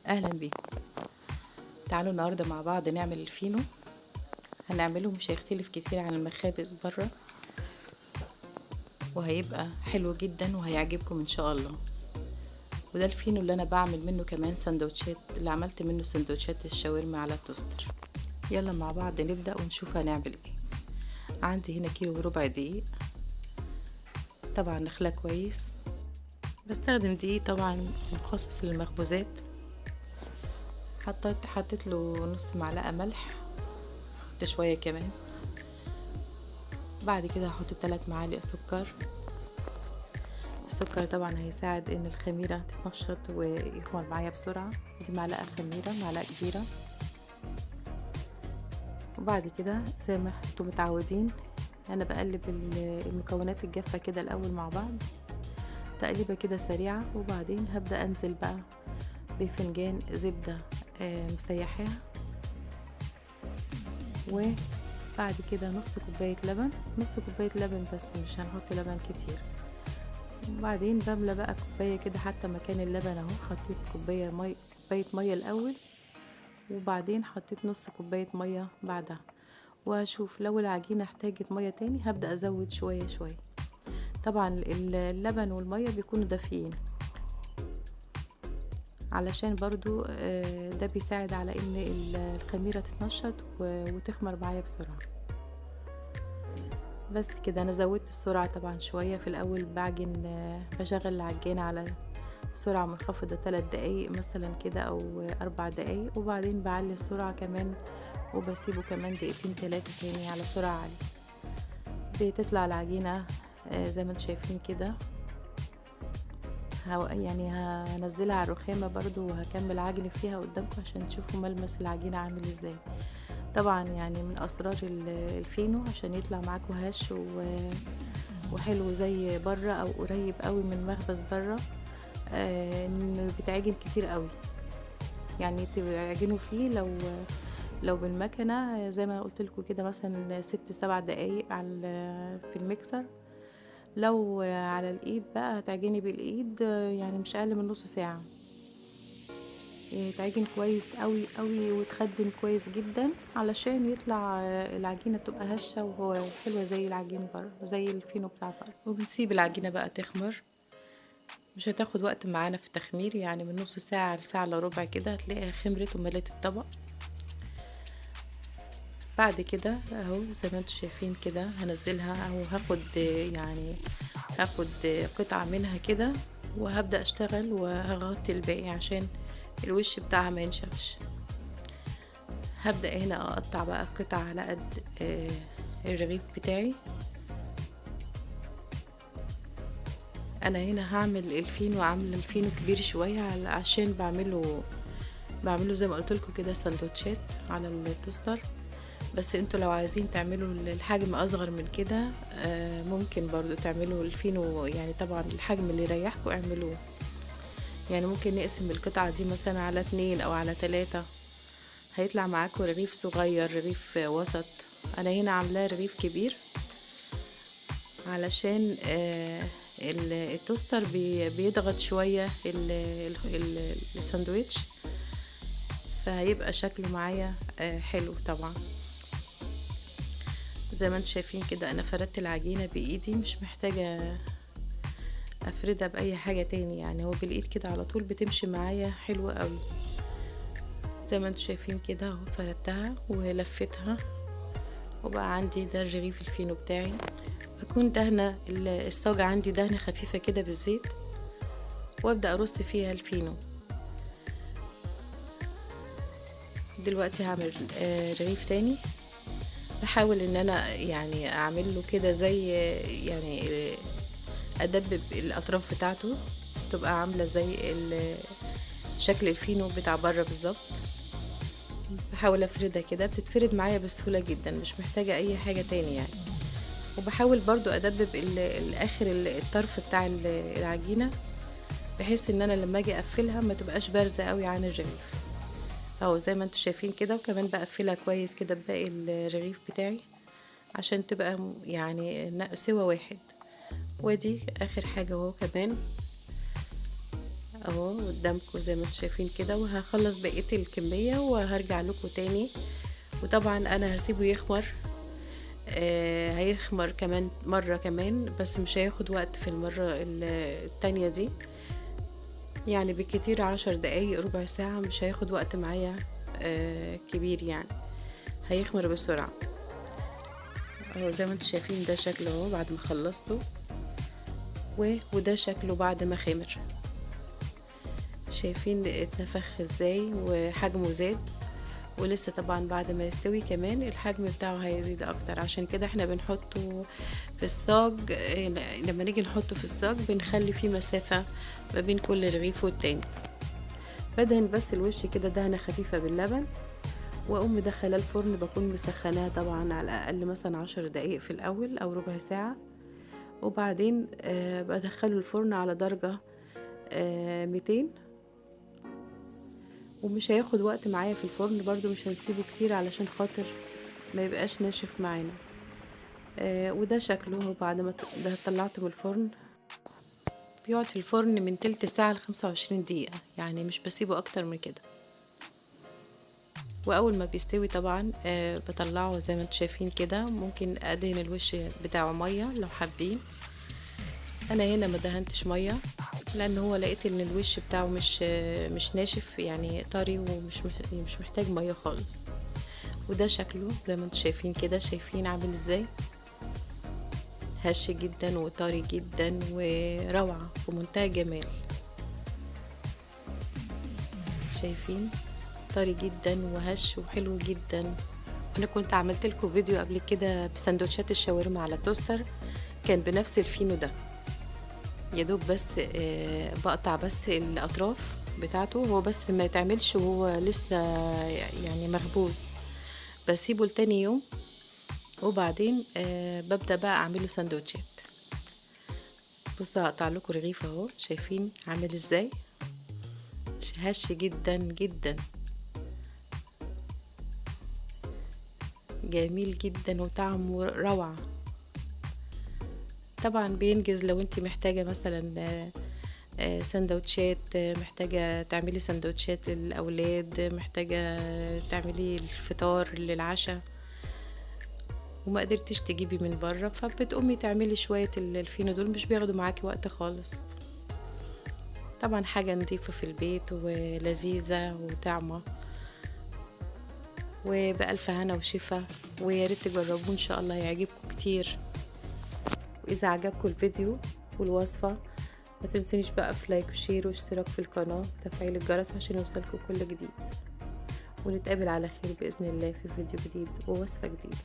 اهلا بيكم. تعالوا النهارده مع بعض نعمل الفينو. هنعمله مش هيختلف كتير عن المخابز بره، وهيبقى حلو جدا وهيعجبكم ان شاء الله. وده الفينو اللي انا بعمل منه كمان سندوتشات، اللي عملت منه سندوتشات الشاورما على التوستر. يلا مع بعض نبدأ ونشوف هنعمل ايه. عندي هنا كيلو وربع دقيق، طبعا نخلاه كويس. بستخدم دقيق طبعا مخصص للمخبوزات. حطيت له نص معلقة ملح، حط شوية كمان. بعد كده هحط 3 معالق سكر. السكر طبعا هيساعد ان الخميرة تتنشط ويخمر معايا بسرعة. دي معلقة خميرة، معلقة كبيرة. وبعد كده زي ما انتم متعودين انا بقلب المكونات الجافة كده الاول مع بعض، تقليبة كده سريعة. وبعدين هبدأ انزل بقى بفنجان زبدة مسيحاها، وبعد كده نص كوباية لبن. نص كوباية لبن بس، مش هنحط لبن كتير. وبعدين بملى بقى كوباية كده حتى مكان اللبن اهو. حطيت كوباية مية الاول، وبعدين حطيت نص كوباية مية بعدها. واشوف لو العجينة احتاجت مية تاني هبدأ ازود شوية شوية. طبعا اللبن والمية بيكونوا دافيين، علشان برضو ده بيساعد على ان الخميرة تتنشط وتخمر معايا بسرعة. بس كده انا زودت السرعة طبعا شوية. في الاول بعجن، بشغل العجين على سرعة منخفضة 3 دقايق مثلا كده او 4 دقايق، وبعدين بعلي السرعة كمان وبسيبه كمان 2-3 تاني على سرعة عالية. بتطلع العجينة زي ما انتم شايفين كده. يعني هنزلها على الرخامة برضو وهكمل عجن فيها قدامكم عشان تشوفوا ملمس العجينة عامل ازاي. طبعا يعني من اسرار الفينو عشان يطلع معاكم هش وحلو زي بره او قريب قوي من مخبز بره، انه بيتعجن كتير قوي. يعني تعجنوا فيه لو بالمكنه زي ما قلت لكم كده مثلا 6-7 دقايق في الميكسر. لو على الايد بقى هتعجني بالايد يعني مش اقل من نص ساعه. يتعجن كويس قوي قوي وتخدم كويس جدا علشان يطلع العجينه تبقى هشه وحلوه زي العجين بره، زي الفينو بتاع بره. وبنسيب العجينه بقى تخمر. مش هتاخد وقت معانا في التخمير، يعني من نص ساعه لساعه الا ربع كده هتلاقيها خمرت وملت الطبق. بعد كده اهو زي ما انتم شايفين كده هنزلها اهو. هاخد قطعة منها كده وهبدأ اشتغل وهغطي الباقي عشان الوش بتاعها ما ينشفش. هبدأ هنا اقطع بقى قطع على قد الرغيف بتاعي. انا هنا هعمل الفينو، عامله الفينو كبير شوية عشان بعمله زي ما قلت لكم كده سندوتشات على التوستر. بس انتوا لو عايزين تعملوا الحجم اصغر من كده ممكن برضو تعملوا الفينو، يعني طبعا الحجم اللي يريحكم اعملوه. يعني ممكن نقسم القطعة دي مثلا على 2 او على 3، هيطلع معاكم رغيف صغير رغيف وسط. انا هنا عاملاه رغيف كبير علشان التوستر بيضغط شوية الساندويتش، فهيبقى شكله معايا حلو طبعا. زي ما انتم شايفين كده انا فردت العجينة بايدي، مش محتاجة افردها باي حاجة تاني، يعني هو بالايد كده على طول بتمشي معايا حلوة قوي. زي ما انتم شايفين كده اهو فردتها ولفتها، وبقى عندي ده الرغيف الفينو بتاعي. بكون دهنة الصاجة عندي دهنة خفيفة كده بالزيت، وابدأ ارص فيها الفينو. دلوقتي هعمل رغيف تاني. بحاول ان انا يعني اعمل له كده زي يعني ادبب الاطراف بتاعته تبقى عامله زي شكل الفينو بتاع بره بالظبط. بحاول افردها كده، بتتفرد معايا بسهوله جدا، مش محتاجه اي حاجه تاني يعني. وبحاول برضو ادبب الاخر الطرف بتاع العجينه، بحيث ان انا لما اجي اقفلها ما تبقاش بارزه قوي عن الرغيف اهو. زي ما انتم شايفين كده. وكمان بقفلها كويس كده بباقي الرغيف بتاعي عشان تبقى يعني سوا واحد. ودي اخر حاجة اهو كمان اهو قدامكم زي ما انتم شايفين كده، وهخلص بقية الكمية وهرجع لكم تاني. وطبعا انا هسيبه يخمر، هيخمر كمان مرة كمان، بس مش هياخد وقت في المرة التانية دي، يعني بكتير 10 دقايق ربع ساعة، مش هياخد وقت معايا كبير يعني، هيخمر بسرعة. اهو زي ما انتم شايفين ده شكله اهو بعد ما خلصته، وده شكله بعد ما خمر. شايفين اتنفخ ازاي وحجمه زاد، ولسه طبعا بعد ما يستوي كمان الحجم بتاعه هيزيد اكتر. عشان كده احنا بنحطه في الصاج، لما نيجي نحطه في الصاج بنخلي فيه مسافة ما بين كل رغيف والتاني. بدهن بس الوش كده دهنة خفيفة باللبن، واقوم مدخلاه الفرن، بكون مسخناه طبعا على الاقل مثلا 10 دقايق في الاول او ربع ساعة، وبعدين بدخله الفرن على درجة 200. ومش هياخد وقت معايا في الفرن برضو، مش هنسيبه كتير علشان خاطر ما يبقاش ناشف معانا. وده شكله هو بعد ما ده طلعته من الفرن. بيقعد في الفرن من تلت ساعة ل25 دقيقة، يعني مش بسيبه اكتر من كده. واول ما بيستوي طبعا بطلعه زي ما انتم شايفين كده. ممكن ادهن الوش بتاعه مية لو حابين، انا هنا ما دهنتش مية لان هو لقيت ان الوش بتاعه مش ناشف، يعني طري ومش مش محتاج مية خالص. وده شكله زي ما انتم شايفين كده، شايفين عامل ازاي، هش جدا وطري جدا وروعة في منتهى الجمال. شايفين طري جدا وهش وحلو جدا. انا كنت عملت لكم فيديو قبل كده بسندوتشات الشاورما على توستر، كان بنفس الفينو ده، يا دوب بس بقطع بس الاطراف بتاعته، هو بس ما يتعملش وهو لسه يعني مخبوز، بسيبه لتاني يوم. وبعدين ببدأ بقى اعمله سندوتشات. بصوا هقطع لكم رغيف اهو، شايفين عامل ازاي، هش جدا جدا، جميل جدا وطعمه روعة. طبعا بينجز لو انت محتاجة مثلا سندوتشات، محتاجة تعملي سندوتشات للأولاد، محتاجة تعملي الفطار للعشاء وما قدرتيش تجيبي من بره، فبتقومي تعملي شوية الفينو دول، مش بياخدوا معاكي وقت خالص. طبعا حاجة نظيفة في البيت ولذيذة وطعمة، وبألف هنا وشفا، ويا ريت تجربوه ان شاء الله يعجبكم كتير. واذا عجبكم الفيديو والوصفة ما تنسونيش بقى في لايك وشير واشتراك في القناة وتفعيل الجرس عشان يوصلكم كل جديد. ونتقابل على خير بإذن الله في فيديو جديد ووصفة جديدة.